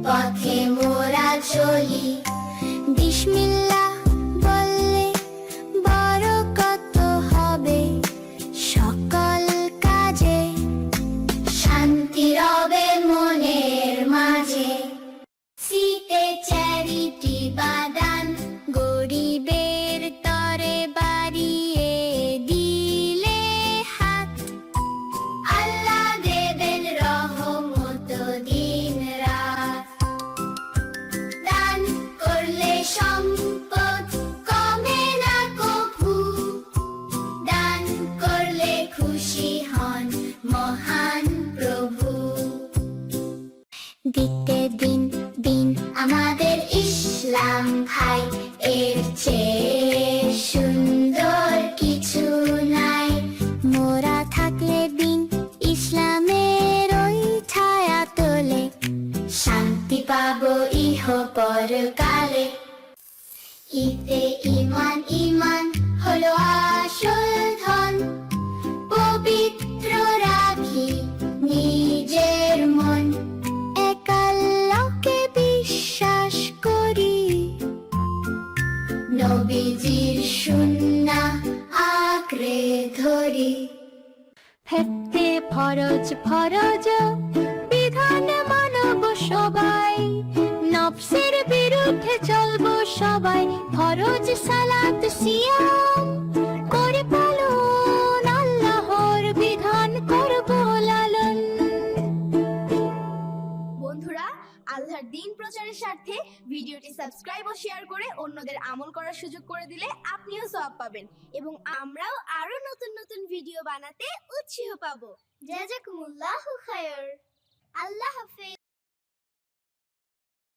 পথে মোরা চলি। বিসমিল্লাহ বললে বরকত হবে সকল কাজে, শান্তি রবে মনের মাঝে। সিতে চ্যারিটি বাদান, গরিবের তরে বাড়িয়ে দিলে হাত, আল্লাহ দেবেন রহমত দিন রাত। দান করলে সম্পদ কমে না কভু, দান করলে খুশি হন মহান প্রভু। দিতে দিন দিন আমাদের ইসলাম ভাই, এর চেয়ে সুন্দর কিছু নাই। মোরা থাকলে দিন ইসলামের ওই ছায়া তোলে, শান্তি পাবো ইহ পরকালে। ইতে ইমান, ইমান হলো আসল ধন, পবিত্র রাখি নিজের মন। এক আল্লাহকে বিশ্বাস করি, নবীজির সুন্নাহ আঁকড়ে ধরি। হেফতে ফরজ ফরজ বিধান মানব সবাই, নফসের বিরুদ্ধে চলবো সবাই। ফরজ সালাত সিয়াম করে পালন, আল্লাহর বিধান করবো লালন। বন্ধুরা, আল্লাহর দ্বীন প্রচারের স্বার্থে ভিডিওটি সাবস্ক্রাইব ও শেয়ার করে অন্যদের আমল করার সুযোগ করে দিলে আপনিও সওয়াব পাবেন এবং আমরাও আরো নতুন নতুন ভিডিও বানাতে উৎসাহ পাবো। জাযাকুমুল্লাহু খায়র। আল্লাহ হাফেজ।